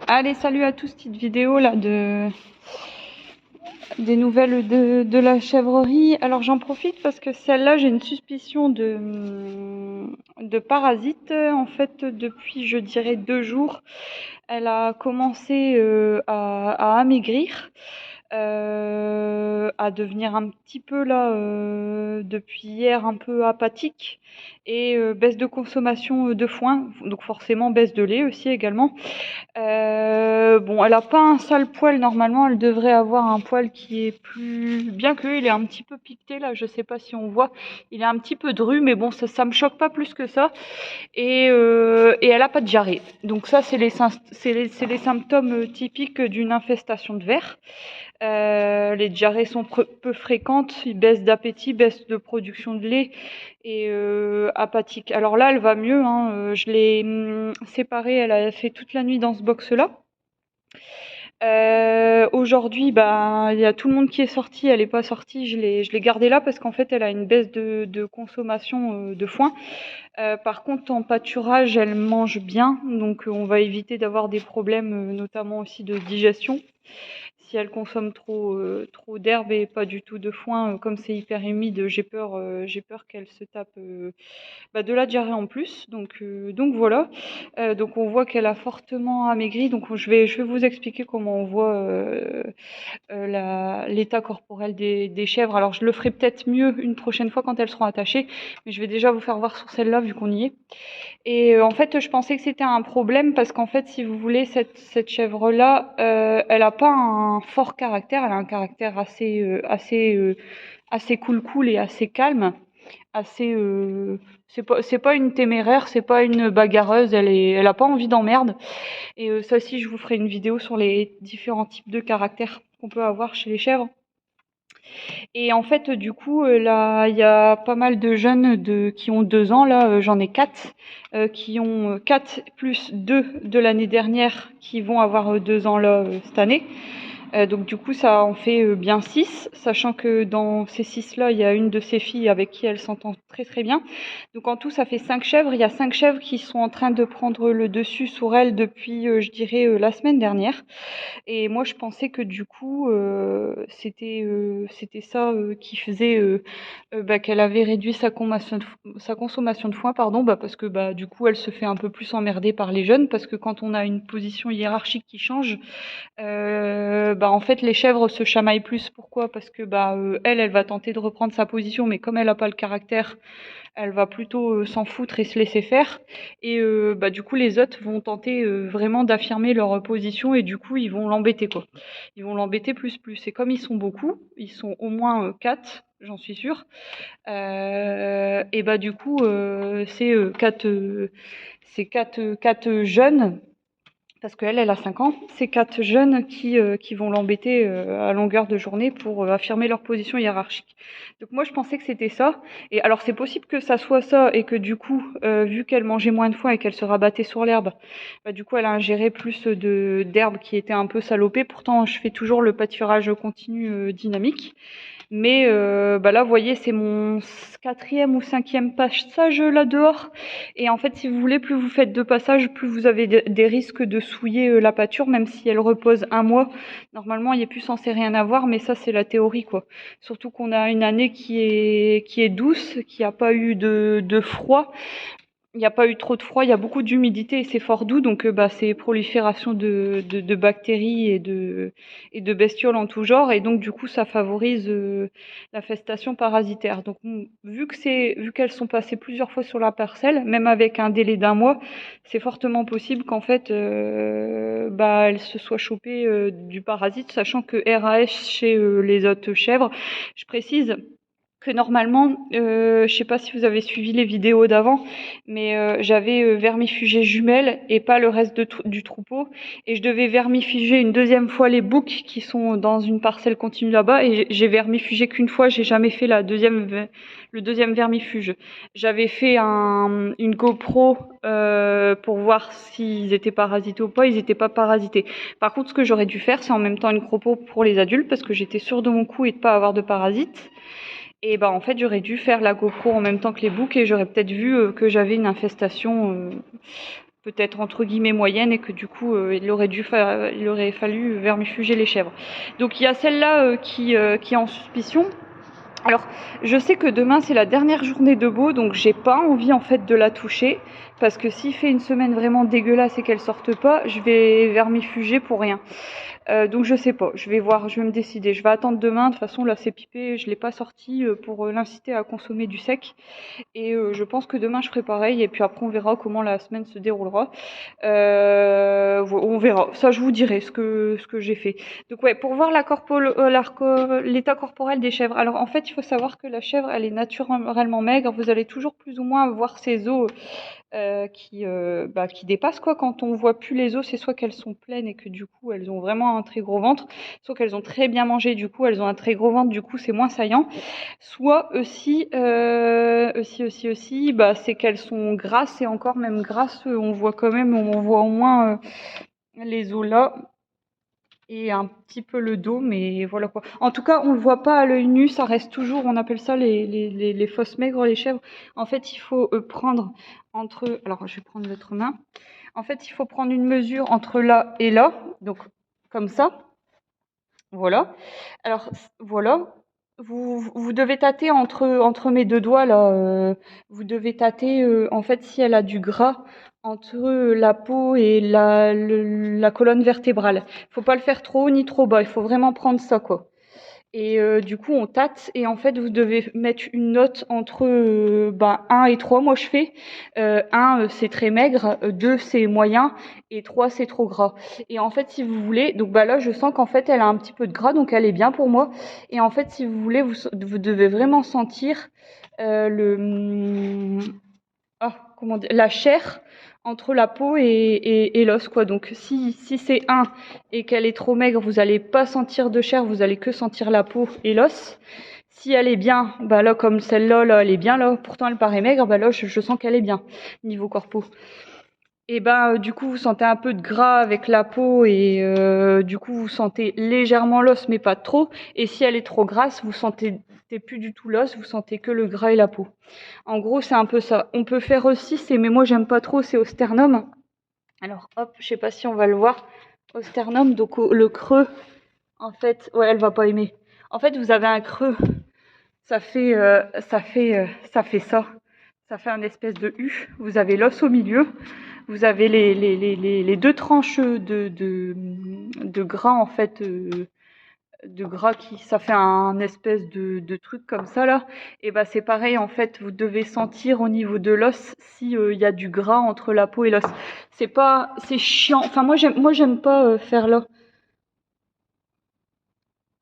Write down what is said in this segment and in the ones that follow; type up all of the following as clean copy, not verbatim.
Allez, salut à tous, petite vidéo là des nouvelles de la chèvrerie. Alors j'en profite parce que celle-là, j'ai une suspicion de parasite. En fait, depuis, je dirais 2 jours, elle a commencé à amaigrir. À devenir un petit peu là, depuis hier, un peu apathique et baisse de consommation de foin, donc forcément baisse de lait aussi également. Bon, elle a pas un sale poil normalement, elle devrait avoir un poil qui est plus, bien que il est un petit peu piqueté là, je sais pas si on voit, il est un petit peu dru, mais bon, ça me choque pas plus que ça. Et elle a pas de diarrhée. Donc ça, c'est les symptômes typiques d'une infestation de vers. Les diarrhées sont peu fréquentes, baisse d'appétit, baisse de production de lait et apathique. Alors là, elle va mieux, hein. Je l'ai séparée, elle a fait toute la nuit dans ce box-là. Aujourd'hui, bah, il y a tout le monde qui est sorti, elle n'est pas sortie, je l'ai gardée là parce qu'en fait, elle a une baisse de consommation de foin. Par contre, en pâturage, elle mange bien, donc on va éviter d'avoir des problèmes, notamment aussi de digestion. Si elle consomme trop d'herbe et pas du tout de foin, comme c'est hyper humide, j'ai peur qu'elle se tape de la diarrhée en plus. Donc voilà. Donc on voit qu'elle a fortement amaigri. Donc je vais vous expliquer comment on voit l'état corporel des chèvres. Alors je le ferai peut-être mieux une prochaine fois quand elles seront attachées, mais je vais déjà vous faire voir sur celle-là vu qu'on y est. Et en fait, je pensais que c'était un problème parce qu'en fait, si vous voulez, cette chèvre-là, elle a pas un fort caractère, elle a un caractère assez cool et assez calme, assez. C'est pas une téméraire, c'est pas une bagarreuse, elle a pas envie d'emmerde. Et ça aussi, je vous ferai une vidéo sur les différents types de caractères qu'on peut avoir chez les chèvres. Et en fait, du coup, là, il y a pas mal de jeunes qui ont 2 ans. Là, j'en ai 4 qui ont 4 plus 2 de l'année dernière qui vont avoir 2 ans là cette année. Donc du coup, ça en fait bien 6, sachant que dans ces 6-là, il y a une de ces filles avec qui elle s'entend très très bien. Donc en tout, ça fait 5 chèvres. Il y a 5 chèvres qui sont en train de prendre le dessus sur elle depuis, je dirais, la semaine dernière. Et moi, je pensais que du coup, c'était ça qui faisait qu'elle avait réduit sa consommation de foin, pardon, parce que du coup, elle se fait un peu plus emmerder par les jeunes, parce que quand on a une position hiérarchique qui change, en fait, les chèvres se chamaillent plus. Pourquoi? Parce que elle va tenter de reprendre sa position, mais comme elle n'a pas le caractère, elle va plutôt s'en foutre et se laisser faire. Et du coup, les autres vont tenter vraiment d'affirmer leur position et du coup, ils vont l'embêter, quoi. Ils vont l'embêter plus. Et comme ils sont beaucoup, ils sont au moins 4, j'en suis sûre. Et du coup, c'est quatre jeunes parce qu'elle, elle a 5 ans. C'est 4 jeunes qui vont l'embêter à longueur de journée pour affirmer leur position hiérarchique. Donc moi, je pensais que c'était ça. Et alors, c'est possible que ça soit ça et que du coup, vu qu'elle mangeait moins de foin et qu'elle se rabattait sur l'herbe, du coup, elle a ingéré plus d'herbe qui était un peu salopée. Pourtant, je fais toujours le pâturage continu dynamique. Mais là, vous voyez, c'est mon 4e ou 5e passage là dehors. Et en fait, si vous voulez, plus vous faites de passages, plus vous avez des risques de souiller la pâture, même si elle repose 1 mois. Normalement, il n'est plus censé rien avoir, mais ça, c'est la théorie, quoi. Surtout qu'on a une année qui est douce, qui n'a pas eu de froid. Il n'y a pas eu trop de froid, il y a beaucoup d'humidité et c'est fort doux, donc c'est prolifération de bactéries et de bestioles en tout genre, et donc du coup ça favorise l'infestation parasitaire. Donc vu qu'elles sont passées plusieurs fois sur la parcelle, même avec un délai d'1 mois, c'est fortement possible qu'en fait elles se soient chopées du parasite, sachant que RAS chez les autres chèvres, je précise que normalement, je sais pas si vous avez suivi les vidéos d'avant, mais j'avais vermifugé jumelles et pas le reste du troupeau. Et je devais vermifuger une 2e fois les boucs qui sont dans une parcelle continue là-bas. Et j'ai vermifugé qu'une fois, j'ai jamais fait le 2e vermifuge. J'avais fait une GoPro pour voir s'ils étaient parasités ou pas. Ils étaient pas parasités. Par contre, ce que j'aurais dû faire, c'est en même temps une GoPro pour les adultes parce que j'étais sûre de mon coup et de pas avoir de parasites. Et en fait, j'aurais dû faire la GoPro en même temps que les boucs et j'aurais peut-être vu que j'avais une infestation peut-être entre guillemets moyenne et que du coup il aurait fallu vermifuger les chèvres. Donc il y a celle-là qui est en suspicion. Alors, je sais que demain c'est la dernière journée de beau, donc j'ai pas envie en fait de la toucher, parce que s'il fait une semaine vraiment dégueulasse et qu'elle sorte pas, je vais vermifuger pour rien. Donc je sais pas, je vais voir, je vais me décider. Je vais attendre demain, de toute façon là c'est pipé, je l'ai pas sorti pour l'inciter à consommer du sec. Et je pense que demain je ferai pareil, et puis après on verra comment la semaine se déroulera. On verra, ça je vous dirai ce que j'ai fait. Donc ouais, pour voir l'état corporel des chèvres. Alors en fait il faut savoir que la chèvre elle est naturellement maigre, vous allez toujours plus ou moins voir ses os qui dépassent quoi. Quand on voit plus les os, c'est soit qu'elles sont pleines et que du coup elles ont vraiment un très gros ventre, soit qu'elles ont très bien mangé, du coup elles ont un très gros ventre, du coup c'est moins saillant, soit aussi c'est qu'elles sont grasses, et encore même grasses, on voit quand même, on voit au moins les os là et un petit peu le dos, mais voilà quoi. En tout cas, on le voit pas à l'œil nu, ça reste toujours, on appelle ça les fausses maigres, les chèvres. En fait, il faut prendre entre, alors je vais prendre l'autre main. En fait, il faut prendre une mesure entre là et là, donc comme ça. Voilà. Alors voilà. Vous devez tâter entre mes deux doigts là. Vous devez tâter en fait si elle a du gras entre la peau et la colonne vertébrale. Faut pas le faire trop haut ni trop bas. Il faut vraiment prendre ça quoi. Et du coup, on tâte, et en fait, vous devez mettre une note entre 1 et 3. Moi, je fais 1, c'est très maigre, 2, c'est moyen, et 3, c'est trop gras. Et en fait, si vous voulez, donc là, je sens qu'en fait, elle a un petit peu de gras, donc elle est bien pour moi. Et en fait, si vous voulez, vous devez vraiment sentir comment dire, la chair entre la peau et l'os quoi. Donc si c'est 1 et qu'elle est trop maigre, vous allez pas sentir de chair, vous allez que sentir la peau et l'os. Si elle est bien, là comme celle-là, là, elle est bien là, pourtant elle paraît maigre, là je sens qu'elle est bien niveau corpo. Et du coup vous sentez un peu de gras avec la peau, et du coup vous sentez légèrement l'os mais pas trop. Et si elle est trop grasse, vous sentez plus du tout l'os, vous sentez que le gras et la peau. En gros, c'est un peu ça. On peut faire aussi, mais moi j'aime pas trop, c'est au sternum. Alors hop, je sais pas si on va le voir. Au sternum, donc le creux, en fait, ouais, elle va pas aimer. En fait, vous avez un creux. Ça fait ça. Ça fait un espèce de U. Vous avez l'os au milieu. Vous avez les deux tranches de gras en fait. De gras ça fait un espèce de truc comme ça là. Et c'est pareil en fait, vous devez sentir au niveau de l'os si il y a du gras entre la peau et l'os. C'est chiant. Enfin moi j'aime pas faire là.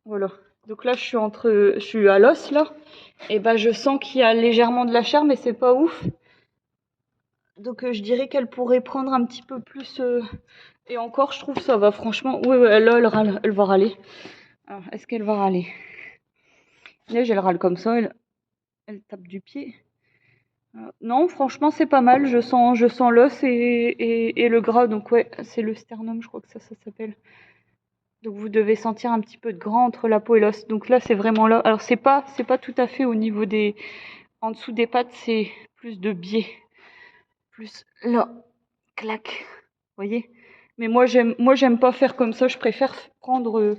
Voilà. Donc là je suis à l'os là, et je sens qu'il y a légèrement de la chair, mais c'est pas ouf. Donc je dirais qu'elle pourrait prendre un petit peu plus, et encore je trouve ça va franchement. Oui, là elle va râler. Alors est-ce qu'elle va râler? Là elle râle comme ça, elle tape du pied. Non, franchement c'est pas mal, je sens l'os et le gras, donc ouais, c'est le sternum, je crois que ça s'appelle. Donc vous devez sentir un petit peu de gras entre la peau et l'os. Donc là c'est vraiment là. Alors c'est pas tout à fait au niveau en dessous des pattes, c'est plus de biais. Plus là, clac. Vous voyez? Mais moi j'aime pas faire comme ça, je préfère prendre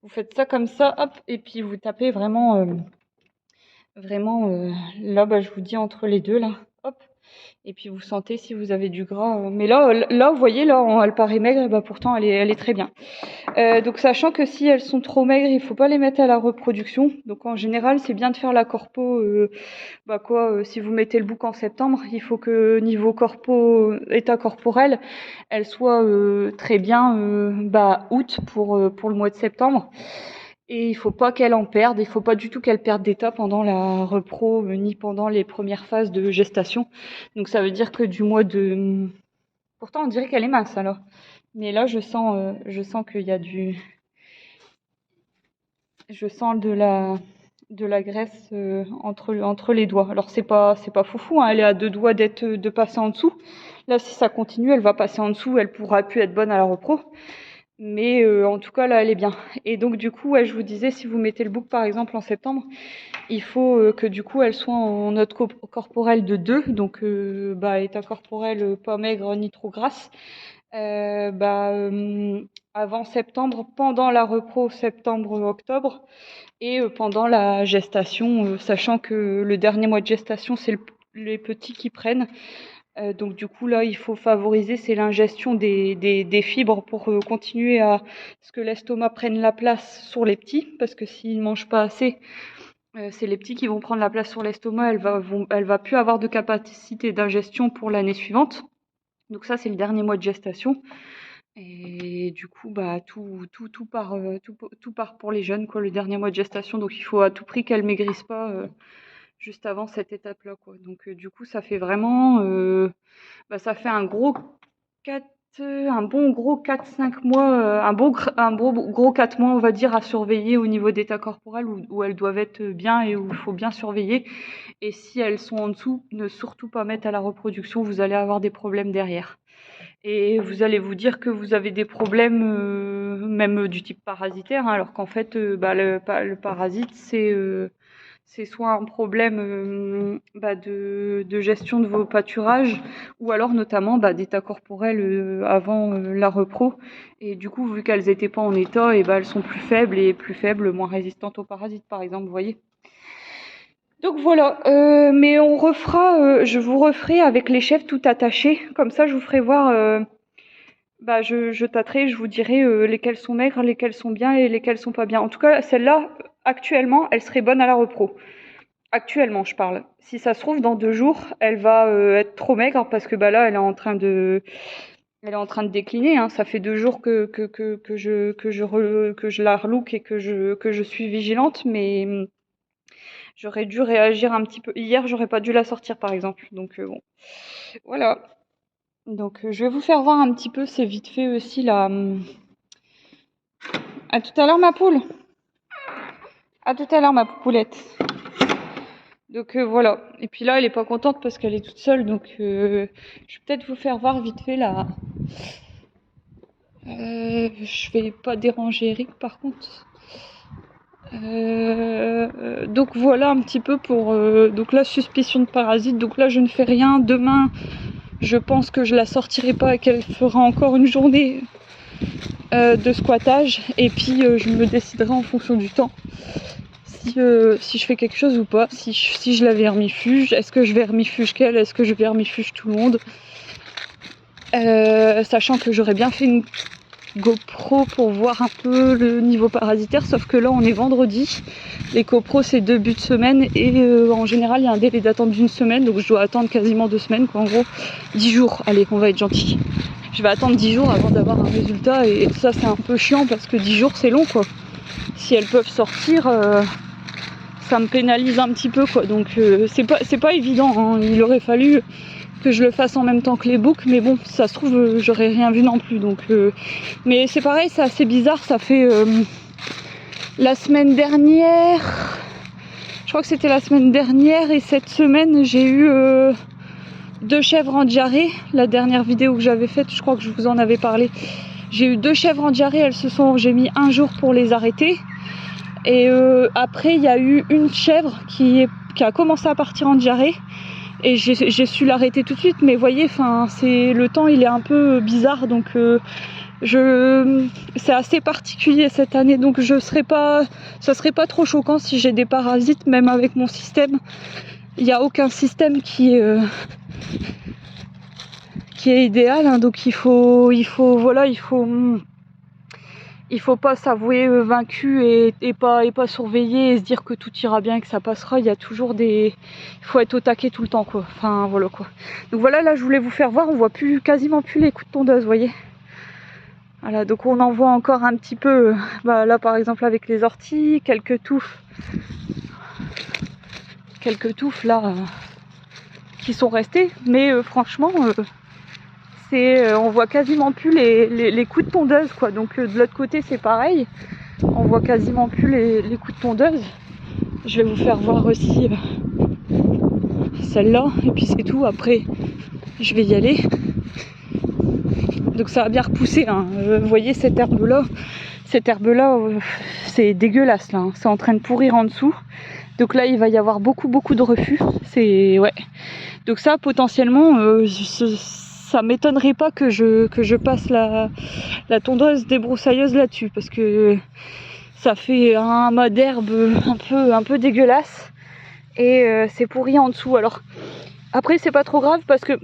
vous faites ça comme ça, hop, et puis vous tapez vraiment là je vous dis entre les deux là, hop. Et puis vous sentez si vous avez du gras. Mais là, vous voyez, là, elle paraît maigre, et pourtant elle est très bien. Donc sachant que si elles sont trop maigres, il faut pas les mettre à la reproduction. Donc en général, c'est bien de faire la corpo. Si vous mettez le bouc en septembre, il faut que niveau état corporel, elle soit très bien août pour le mois de septembre. Et il faut pas qu'elle en perde, il faut pas du tout qu'elle perde d'état pendant la repro, ni pendant les premières phases de gestation. Donc ça veut dire que du mois de... Pourtant on dirait qu'elle est mince alors. Mais là je sens qu'il y a je sens de la graisse entre les doigts. Alors c'est pas foufou, hein, elle est à 2 doigts de passer en dessous. Là si ça continue, elle va passer en dessous, elle pourra plus être bonne à la repro. Mais en tout cas, là, elle est bien. Et donc, du coup, ouais, je vous disais, si vous mettez le bouc, par exemple, en septembre, il faut que, du coup, elle soit en note corporelle de 2. Donc, état corporel pas maigre ni trop grasse. Avant septembre, pendant la repro septembre-octobre et pendant la gestation, sachant que le dernier mois de gestation, c'est les petits qui prennent. Donc du coup là, il faut favoriser, c'est l'ingestion des fibres pour continuer à ce que l'estomac prenne la place sur les petits, parce que s'ils ne mangent pas assez, c'est les petits qui vont prendre la place sur l'estomac, elle va plus avoir de capacité d'ingestion pour l'année suivante. Donc ça, c'est le dernier mois de gestation. Et du coup, tout part pour les jeunes, quoi, le dernier mois de gestation. Donc il faut à tout prix qu'elles maigrissent pas juste avant cette étape-là, quoi. Donc du coup, ça fait vraiment, ça fait un bon gros 4-5 mois, un beau gros 4 mois, on va dire, à surveiller au niveau d'état corporel où elles doivent être bien et où il faut bien surveiller. Et si elles sont en dessous, ne surtout pas mettre à la reproduction, vous allez avoir des problèmes derrière. Et vous allez vous dire que vous avez des problèmes, même du type parasitaire, hein, alors qu'en fait, le parasite, c'est soit un problème de gestion de vos pâturages, ou alors notamment d'état corporel avant la repro. Et du coup, vu qu'elles n'étaient pas en état, et elles sont plus faibles, moins résistantes aux parasites, par exemple, vous voyez. Donc voilà, mais je vous referai avec les chèvres tout attachées, comme ça je vous ferai voir, je tâterai, je vous dirai lesquelles sont maigres, lesquelles sont bien et lesquelles sont pas bien. En tout cas, celle-là, actuellement, elle serait bonne à la repro. Actuellement, je parle. Si ça se trouve, dans 2 jours, elle va être trop maigre parce que là, elle est en train de décliner. Hein. Ça fait 2 jours que je la relook et que je suis vigilante, mais j'aurais dû réagir un petit peu. Hier, j'aurais pas dû la sortir, par exemple. Donc bon, voilà. Donc je vais vous faire voir un petit peu, c'est vite fait aussi là. À tout à l'heure, ma poule. À tout à l'heure, ma poupoullette. Donc voilà. Et puis là, elle est pas contente parce qu'elle est toute seule. Donc je vais peut-être vous faire voir vite fait là. Je vais pas déranger Eric par contre. Donc voilà un petit peu pour donc là suspicion de parasite. Donc là je ne fais rien. Demain je pense que je la sortirai pas et qu'elle fera encore une journée de squattage. Et puis je me déciderai en fonction du temps si je fais quelque chose ou pas. Si je la vermifuge, est-ce que je vermifuge qu'elle, est-ce que je vermifuge tout le monde, sachant que j'aurais bien fait une GoPro pour voir un peu le niveau parasitaire, sauf que là on est vendredi, les GoPro c'est 2 buts de semaine et en général il y a un délai d'attente d'1 semaine, donc je dois attendre quasiment 2 semaines quoi, en gros 10 jours, allez on va être gentil, je vais attendre 10 jours avant d'avoir un résultat et ça c'est un peu chiant parce que 10 jours c'est long quoi, si elles peuvent sortir ça me pénalise un petit peu quoi, donc c'est pas évident, hein. Il aurait fallu que je le fasse en même temps que les boucs, mais bon, ça se trouve, j'aurais rien vu non plus. Donc, mais c'est pareil, c'est assez bizarre. Ça fait la semaine dernière, je crois que c'était la semaine dernière, et cette semaine, j'ai eu 2 chèvres en diarrhée. La dernière vidéo que j'avais faite, je crois que je vous en avais parlé. J'ai eu 2 chèvres en diarrhée. J'ai mis 1 jour pour les arrêter. Et après, il y a eu une chèvre qui a commencé à partir en diarrhée. Et j'ai su l'arrêter tout de suite, mais vous voyez, le temps il est un peu bizarre, donc c'est assez particulier cette année, donc ça serait pas trop choquant si j'ai des parasites, même avec mon système. Il n'y a aucun système qui est idéal, hein, donc il faut pas s'avouer vaincu et pas surveiller et se dire que tout ira bien et que ça passera. Il y a toujours il faut être au taquet tout le temps quoi. Enfin voilà quoi. Donc voilà, là je voulais vous faire voir, on voit quasiment plus les coups de tondeuse, vous voyez. Voilà, donc on en voit encore un petit peu. Là par exemple avec les orties, quelques touffes là qui sont restées, mais franchement. On voit quasiment plus les coups de tondeuse quoi, donc de l'autre côté c'est pareil, on voit quasiment plus les coups de tondeuse. Je vais vous faire voir aussi celle-là et puis c'est tout, après je vais y aller. Donc ça va bien repousser, hein. Vous voyez cette herbe là, c'est dégueulasse là, hein. C'est en train de pourrir en dessous. Donc là il va y avoir beaucoup de refus. C'est ouais. Donc ça potentiellement ça m'étonnerait pas que je passe la tondeuse débroussailleuse là-dessus, parce que ça fait un mât d'herbe un peu dégueulasse et c'est pourri en dessous. Alors après c'est pas trop grave, parce que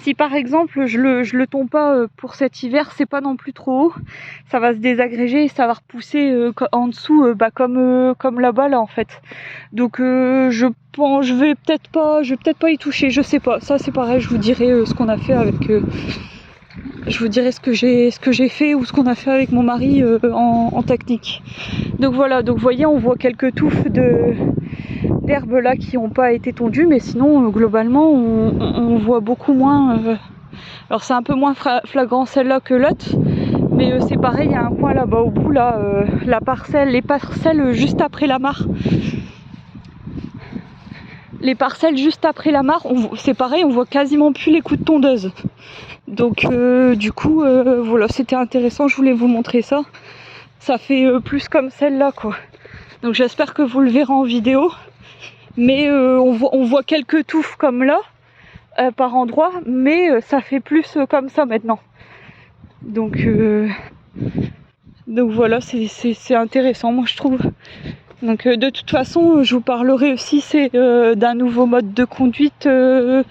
si par exemple je le tombe pas pour cet hiver, c'est pas non plus trop haut, ça va se désagréger et ça va repousser en dessous, comme là-bas là en fait. Donc je pense, je vais peut-être pas y toucher, je sais pas. Ça c'est pareil, je vous dirai ce qu'on a fait avec. Je vous dirai ce que j'ai fait ou ce qu'on a fait avec mon mari en technique. Donc voilà, donc vous voyez, on voit quelques touffes d'herbes là qui n'ont pas été tondues, mais sinon globalement on voit beaucoup moins. Alors c'est un peu moins flagrant celle-là que l'autre, mais c'est pareil, il y a un coin là-bas au bout là, les parcelles juste après la mare. Les parcelles juste après la mare, c'est pareil, on voit quasiment plus les coups de tondeuse. Donc du coup voilà, c'était intéressant, je voulais vous montrer ça. Ça fait plus comme celle-là quoi. Donc j'espère que vous le verrez en vidéo. Mais on voit quelques touffes comme là par endroit, mais ça fait plus comme ça maintenant. Donc voilà, c'est intéressant moi je trouve. Donc de toute façon je vous parlerai aussi d'un nouveau mode de conduite que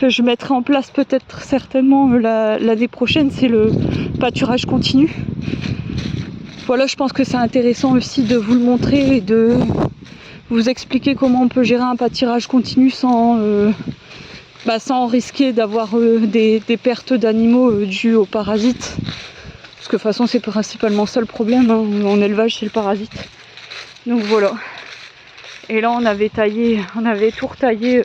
je mettrai en place peut-être certainement l'année prochaine, c'est le pâturage continu. Voilà, je pense que c'est intéressant aussi de vous le montrer et de vous expliquer comment on peut gérer un pâturage continu sans risquer d'avoir des pertes d'animaux dues aux parasites. Parce que de toute façon c'est principalement ça le problème, hein, en élevage, c'est le parasite. Donc voilà. Et là on avait tout retaillé,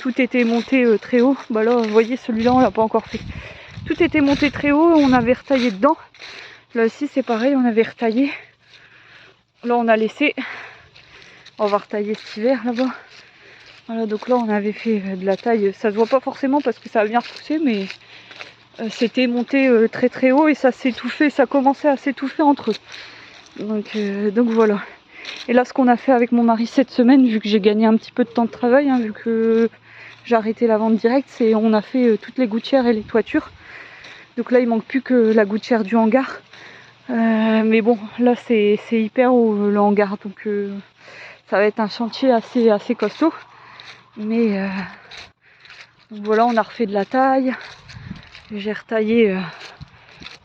tout était monté très haut. Bah là vous voyez, celui-là on l'a pas encore fait. Tout était monté très haut, on avait retaillé dedans. Là aussi c'est pareil, on avait retaillé. Là on a laissé. On va retailler cet hiver là-bas. Voilà, donc là on avait fait de la taille, ça se voit pas forcément parce que ça a bien repoussé, mais c'était monté très haut et ça s'étouffait, ça commençait à s'étouffer entre eux. Donc voilà. Et là ce qu'on a fait avec mon mari cette semaine, vu que j'ai gagné un petit peu de temps de travail, hein, vu que j'ai arrêté la vente directe, c'est on a fait toutes les gouttières et les toitures. Donc là il manque plus que la gouttière du hangar. Mais bon, là c'est hyper haut le hangar, donc ça va être un chantier assez costaud. Mais donc voilà, on a refait de la taille. J'ai retaillé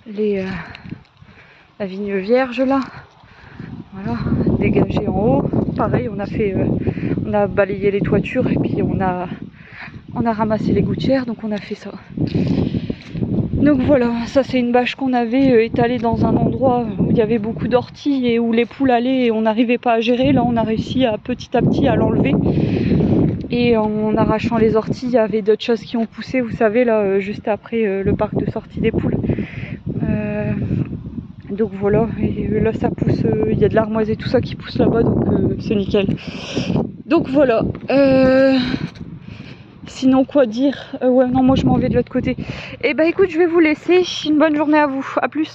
la vigne vierge là. Voilà, dégagé en haut. Pareil, on a balayé les toitures et puis on a ramassé les gouttières, donc on a fait ça. Donc voilà, ça c'est une bâche qu'on avait étalée dans un endroit où il y avait beaucoup d'orties et où les poules allaient et on n'arrivait pas à gérer. Là on a réussi petit à petit à l'enlever. Et en arrachant les orties, il y avait d'autres choses qui ont poussé, vous savez, là, juste après le parc de sortie des poules. Donc voilà, et là ça pousse, il y a de l'armoise et tout ça qui pousse là-bas, donc c'est nickel. Donc voilà. Sinon quoi dire, ouais non, moi je m'en vais de l'autre côté. Et bah écoute, je vais vous laisser, une bonne journée à vous, à plus.